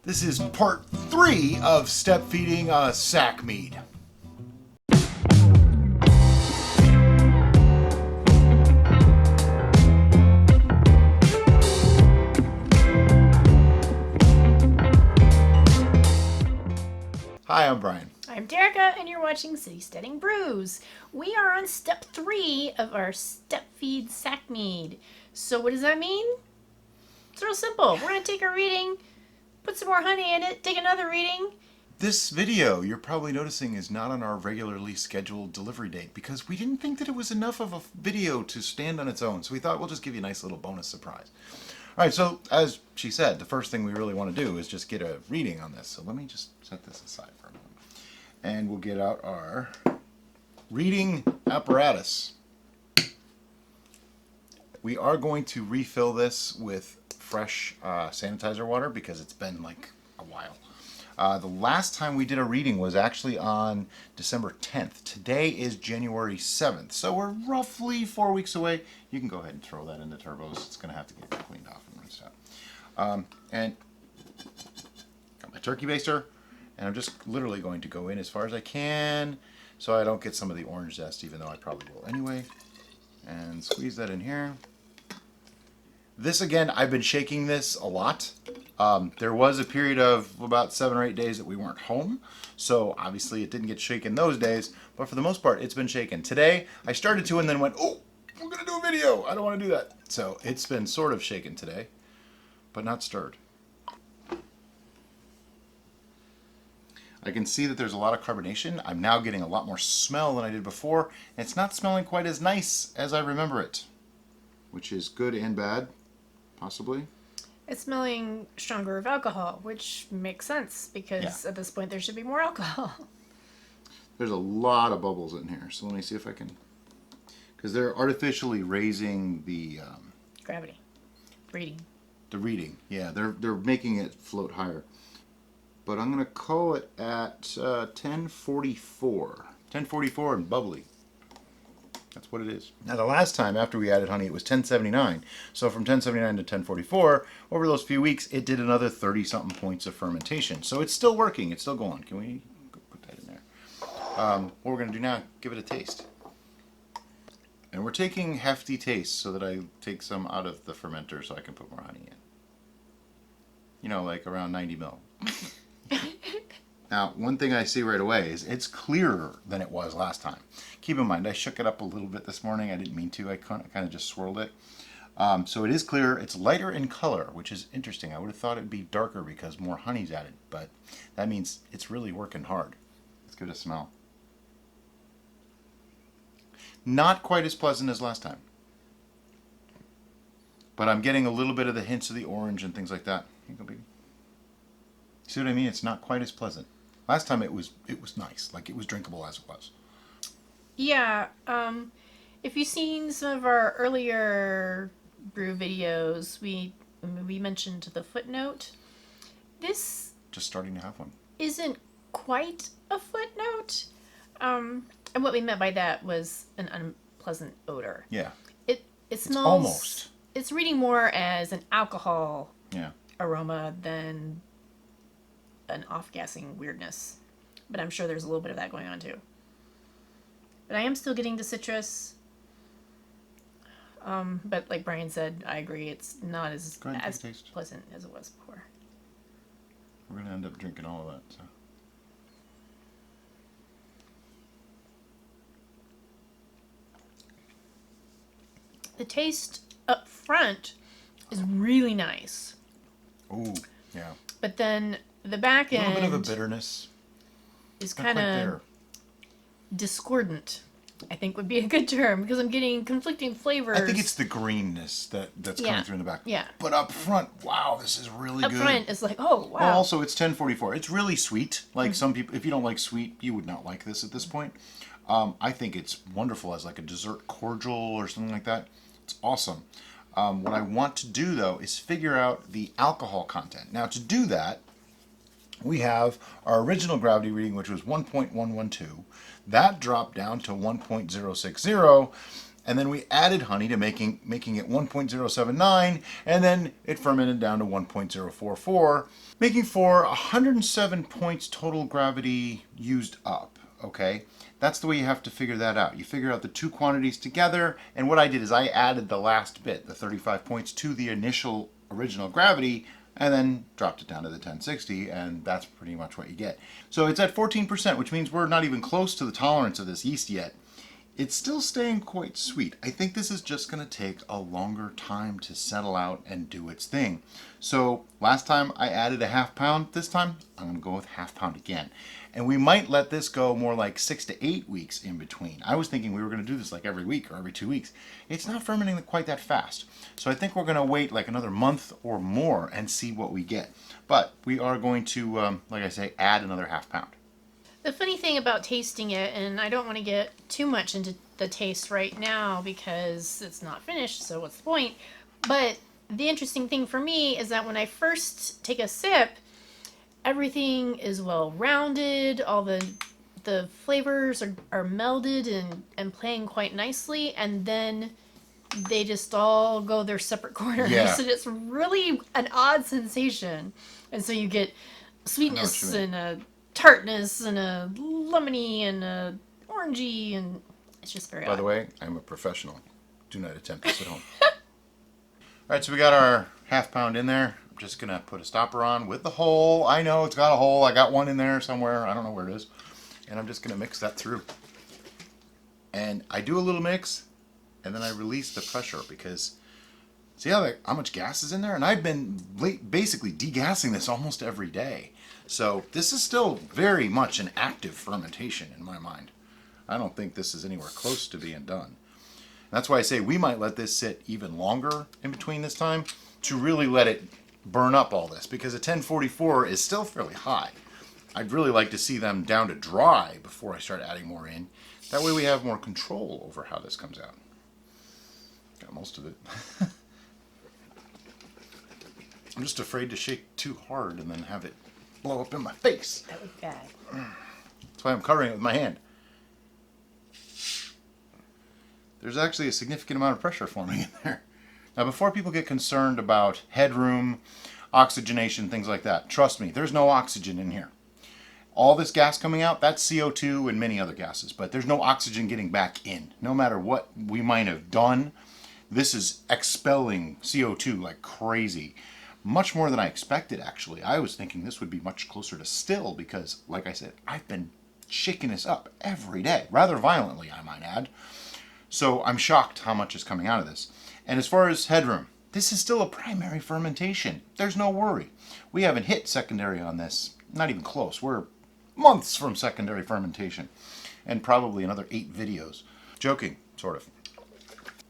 This is part 3 of step feeding Sack Mead. Hi, I'm Brian. I'm Terica, and you're watching City Steading Brews. We are on step 3 of our step feed Sack Mead. So what does that mean? It's real simple. We're going to take a reading, put some more honey in it, take another reading. This video, you're probably noticing, is not on our regularly scheduled delivery date because we didn't think that it was enough of a video to stand on its own. So we thought we'll just give you a nice little bonus surprise. All right, so as she said, the first thing we really want to do is just get a reading on this. So let me just set this aside for a moment. And we'll get out our reading apparatus. We are going to refill this with fresh sanitizer water because it's been like a while. The last time we did a reading was actually on December 10th. Today is January 7th, so we're roughly 4 weeks away. You can go ahead and throw that into turbos. It's going to have to get cleaned off and rinsed out. And got my turkey baster, and I'm just literally going to go in as far as I can so I don't get some of the orange zest, even though I probably will anyway. And squeeze that in here. This, again, I've been shaking this a lot. There was a period of about 7 or 8 days that we weren't home, so obviously it didn't get shaken those days, but for the most part, it's been shaken. Today, I started to and then went, oh, I'm going to do a video. I don't want to do that. So it's been sort of shaken today, but not stirred. I can see that there's a lot of carbonation. I'm now getting a lot more smell than I did before, and it's not smelling quite as nice as I remember it, which is good and bad. Possibly. It's smelling stronger of alcohol, which makes sense because at this point there should be more alcohol. There's a lot of bubbles in here, so let me see if I can, because they're artificially raising the Gravity. Reading. The reading. Yeah, they're making it float higher. But I'm going to call it at 1044. 1044 and bubbly. That's what it is. Now, the last time after we added honey, it was 1079. So from 1079 to 1044, over those few weeks, it did another 30-something points of fermentation. So it's still working. It's still going. Can we put that in there? What we're going to do now, give it a taste. And we're taking hefty tastes so that I take some out of the fermenter so I can put more honey in. You know, like around 90 mil. Now, one thing I see right away is it's clearer than it was last time. Keep in mind, I shook it up a little bit this morning. I didn't mean to. I kind of just swirled it. So it is clearer. It's lighter in color, which is interesting. I would have thought it'd be darker because more honey's added, but that means it's really working hard. Let's give it a smell. Not quite as pleasant as last time. But I'm getting a little bit of the hints of the orange and things like that. Here you go, baby. See what I mean? It's not quite as pleasant. Last time it was nice, like it was drinkable as it was. Yeah, if you've seen some of our earlier brew videos, we mentioned the footnote. This Just starting to have one. Isn't quite a footnote. And what we meant by that was an unpleasant odor. Yeah. It smells almost. It's reading more as an alcohol aroma than an off-gassing weirdness. But I'm sure there's a little bit of that going on too. But I am still getting the citrus. But like Brian said, I agree, it's not as pleasant as it was before. We're going to end up drinking all of that. So. The taste up front is really nice. Ooh, yeah. But then the back end... A little bit of a bitterness. Is kind of discordant, I think would be a good term, because I'm getting conflicting flavors. I think it's the greenness that's coming through in the back. Yeah. But up front, wow, this is really good. Up front, it's like, oh, wow. Well, also, it's 1044. It's really sweet. Like some people, if you don't like sweet, you would not like this at this point. I think it's wonderful as like a dessert cordial or something like that. It's awesome. What I want to do, though, is figure out the alcohol content. Now, to do that, we have our original gravity reading, which was 1.112. That dropped down to 1.060, and then we added honey to making it 1.079, and then it fermented down to 1.044, making for 107 points total gravity used up. Okay, that's the way you have to figure that out. You figure out the two quantities together, and what I did is I added the last bit, the 35 points, to the initial original gravity, and then dropped it down to the 1060, and that's pretty much what you get. So it's at 14%, which means we're not even close to the tolerance of this yeast yet. It's still staying quite sweet. I think this is just going to take a longer time to settle out and do its thing. So last time I added a half pound. This time I'm going to go with half pound again. And we might let this go more like 6 to 8 weeks in between. I was thinking we were going to do this like every week or every 2 weeks. It's not fermenting quite that fast. So I think we're going to wait like another month or more and see what we get. But we are going to, like I say, add another half pound. The funny thing about tasting it, and I don't want to get too much into the taste right now because it's not finished, so what's the point? But the interesting thing for me is that when I first take a sip, everything is well rounded, all the flavors are melded and playing quite nicely, and then they just all go their separate corners. Yeah. And it's really an odd sensation. And so you get sweetness and a tartness and a lemony and a orangey, and it's just very odd. By the way, I'm a professional. Do not attempt this at home. All right, so we got our half pound in there. I'm just going to put a stopper on with the hole. I know it's got a hole. I got one in there somewhere. I don't know where it is. And I'm just going to mix that through. And I do a little mix, and then I release the pressure because see how much gas is in there? And I've been basically degassing this almost every day. So this is still very much an active fermentation in my mind. I don't think this is anywhere close to being done. That's why I say we might let this sit even longer in between this time to really let it burn up all this, because a 1044 is still fairly high. I'd really like to see them down to dry before I start adding more in. That way we have more control over how this comes out. Got most of it. I'm just afraid to shake too hard and then have it blow up in my face. That was bad. That's why I'm covering it with my hand. There's actually a significant amount of pressure forming in there. Now, before people get concerned about headroom, oxygenation, things like that, trust me, there's no oxygen in here. All this gas coming out, that's CO2 and many other gases, but there's no oxygen getting back in. No matter what we might have done, this is expelling CO2 like crazy. Much more than I expected, actually. I was thinking this would be much closer to still because, like I said, I've been shaking this up every day, rather violently, I might add. So I'm shocked how much is coming out of this. And as far as headroom, this is still a primary fermentation. There's no worry. We haven't hit secondary on this. Not even close. We're months from secondary fermentation. And probably another 8 videos. Joking, sort of.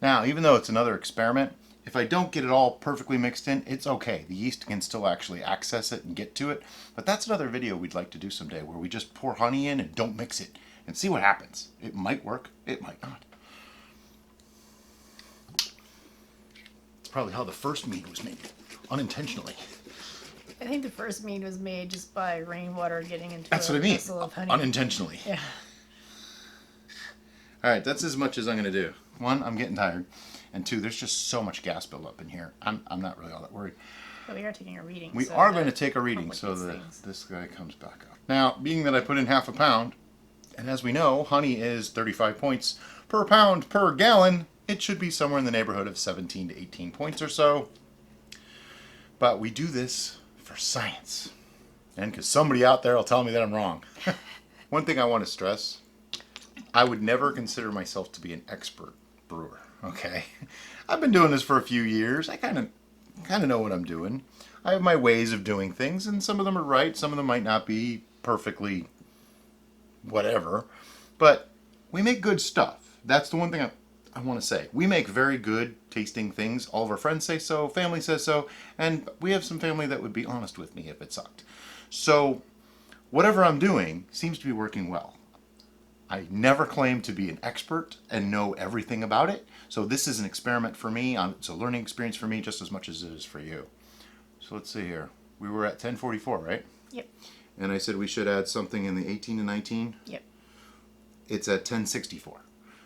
Now, even though it's another experiment, if I don't get it all perfectly mixed in, it's okay. The yeast can still actually access it and get to it. But that's another video we'd like to do someday where we just pour honey in and don't mix it and see what happens. It might work. It might not. It's probably how the first mead was made, unintentionally. I think the first mead was made just by rainwater getting into That's a what I mean. vessel of honey. Unintentionally. Yeah. All right, that's as much as I'm going to do. 1, I'm getting tired. And 2, there's just so much gas buildup in here. I'm not really all that worried. But we are taking a reading. We so are going to take a reading so that things. this guy comes back up. Now, being that I put in half a pound, and as we know, honey is 35 points per pound per gallon, it should be somewhere in the neighborhood of 17 to 18 points or so. But we do this for science. And because somebody out there will tell me that I'm wrong. One thing I want to stress, I would never consider myself to be an expert brewer, okay? I've been doing this for a few years. I kind of know what I'm doing. I have my ways of doing things, and some of them are right, some of them might not be perfectly whatever. But we make good stuff. That's the one thing I want to say. We make very good tasting things. All of our friends say so, family says so, and we have some family that would be honest with me if it sucked. So whatever I'm doing seems to be working well. I never claim to be an expert and know everything about it. So this is an experiment for me. It's a learning experience for me just as much as it is for you. So let's see here. We were at 1044, right? Yep. And I said we should add something in the 18 and 19. Yep. It's at 1064.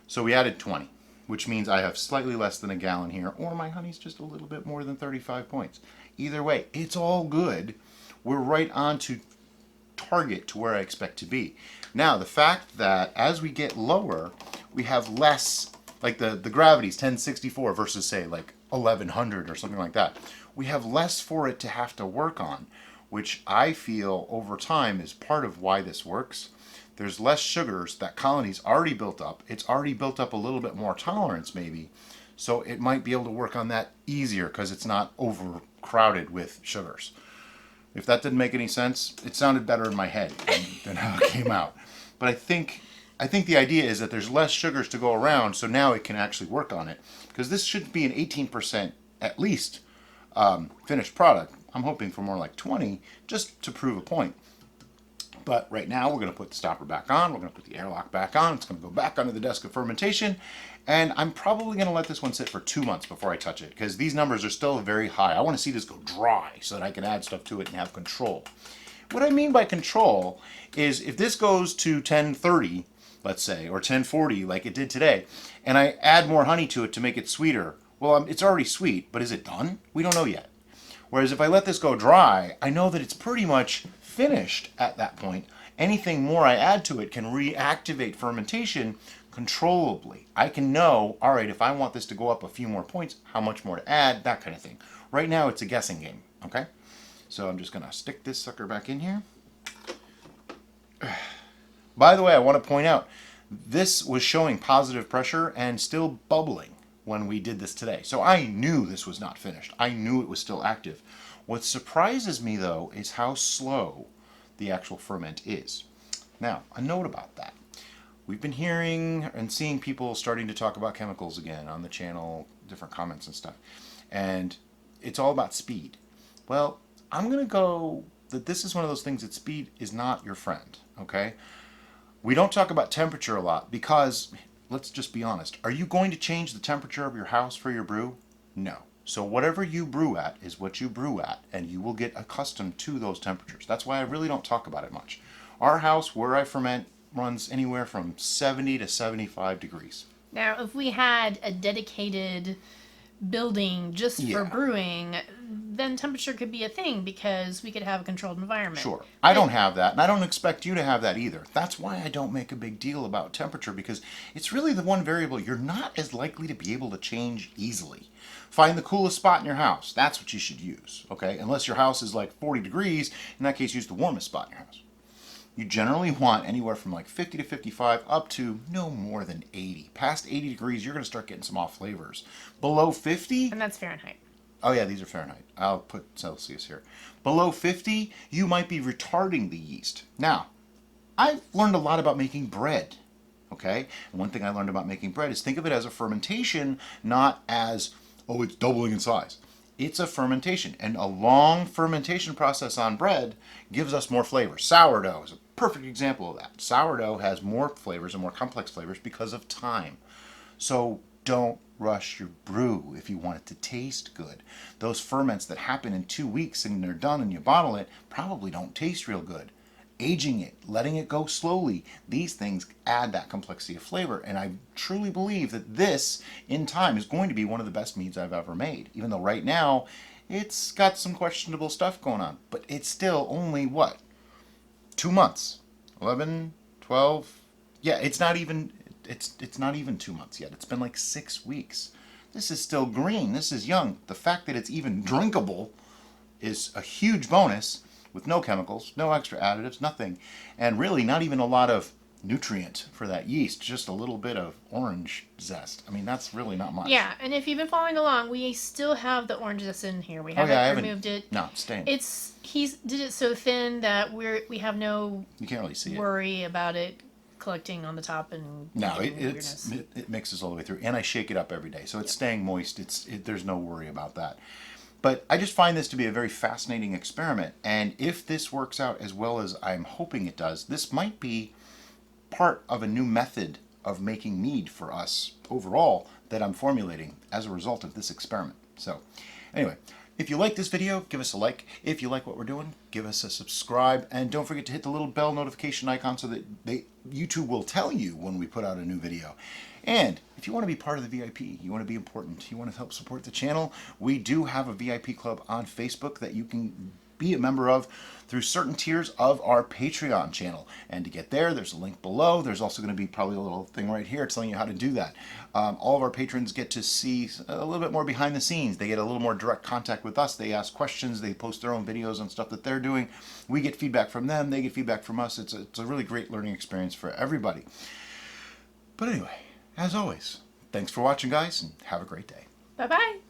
So we added 20. which means I have slightly less than a gallon here, or my honey's just a little bit more than 35 points. Either way, it's all good. We're right on to target to where I expect to be. Now, the fact that as we get lower, we have less, like the gravity's 1064 versus say like 1100 or something like that. We have less for it to have to work on, which I feel over time is part of why this works. There's less sugars. That colony's already built up. It's already built up a little bit more tolerance maybe. So it might be able to work on that easier because it's not overcrowded with sugars. If that didn't make any sense, it sounded better in my head than how it came out. But I think the idea is that there's less sugars to go around, so now it can actually work on it. Because this should be an 18% at least finished product. I'm hoping for more like 20, just to prove a point. But right now we're going to put the stopper back on, we're going to put the airlock back on, it's going to go back under the desk of fermentation, and I'm probably going to let this one sit for 2 months before I touch it, because these numbers are still very high. I want to see this go dry so that I can add stuff to it and have control. What I mean by control is if this goes to 1030, let's say, or 1040 like it did today, and I add more honey to it to make it sweeter, well, it's already sweet, but is it done? We don't know yet. Whereas if I let this go dry, I know that it's pretty much finished at that point. Anything more I add to it can reactivate fermentation controllably. I can know, all right, if I want this to go up a few more points, how much more to add, that kind of thing. Right now it's a guessing game, okay? So I'm just gonna stick this sucker back in here. By the way, I want to point out, this was showing positive pressure and still bubbling when we did this today. So I knew this was not finished. I knew it was still active. What surprises me though is how slow the actual ferment is. Now, a note about that. We've been hearing and seeing people starting to talk about chemicals again on the channel, different comments and stuff. And it's all about speed. Well, I'm going to go that this is one of those things that speed is not your friend, okay? We don't talk about temperature a lot because, let's just be honest, are you going to change the temperature of your house for your brew? No. So whatever you brew at is what you brew at, and you will get accustomed to those temperatures. That's why I really don't talk about it much. Our house where I ferment runs anywhere from 70 to 75 degrees. Now, if we had a dedicated building just for brewing, then temperature could be a thing because we could have a controlled environment. Sure. I don't have that, and I don't expect you to have that either. That's why I don't make a big deal about temperature, because it's really the one variable you're not as likely to be able to change easily. Find the coolest spot in your house. That's what you should use, okay? Unless your house is like 40 degrees, in that case, use the warmest spot in your house. You generally want anywhere from like 50 to 55 up to no more than 80. Past 80 degrees, you're going to start getting some off flavors. Below 50... And that's Fahrenheit. Oh yeah, these are Fahrenheit. I'll put Celsius here. Below 50, you might be retarding the yeast. Now, I've learned a lot about making bread, okay? And one thing I learned about making bread is think of it as a fermentation, not as, oh, it's doubling in size. It's a fermentation, and a long fermentation process on bread gives us more flavor. Sourdough is a perfect example of that. Sourdough has more flavors and more complex flavors because of time. So don't rush your brew if you want it to taste good. Those ferments that happen in 2 weeks and they're done and you bottle it probably don't taste real good. Aging it, letting it go slowly, these things add that complexity of flavor, and I truly believe that this, in time, is going to be one of the best meads I've ever made, even though right now it's got some questionable stuff going on, but it's still only, what, 2 months? 11, 12? Yeah, it's not even 2 months yet. It's been like 6 weeks. This is still green. This is young. The fact that it's even drinkable is a huge bonus, with no chemicals, no extra additives, nothing. And really not even a lot of nutrient for that yeast, just a little bit of orange zest. I mean, that's really not much. Yeah, and if you've been following along, we still have the orange zest in here. We haven't removed it. No, it's staying. He's did it so thin that we have no you can't really see worry about it collecting on the top and no, it mixes all the way through, and I shake it up every day, so it's staying moist. There's no worry about that. But I just find this to be a very fascinating experiment, and if this works out as well as I'm hoping it does, this might be part of a new method of making mead for us overall that I'm formulating as a result of this experiment. So anyway, If you like this video, give us a like. If you like what we're doing, give us a subscribe. And don't forget to hit the little bell notification icon so that YouTube will tell you when we put out a new video. And if you want to be part of the VIP, you want to be important, you want to help support the channel, we do have a VIP club on Facebook that you can be a member of through certain tiers of our Patreon channel. And to get there, there's a link below. There's also going to be probably a little thing right here telling you how to do that. All of our patrons get to see a little bit more behind the scenes. They get a little more direct contact with us. They ask questions. They post their own videos on stuff that they're doing. We get feedback from them. They get feedback from us. It's a really great learning experience for everybody. But anyway, as always, thanks for watching, guys, and have a great day. Bye-bye.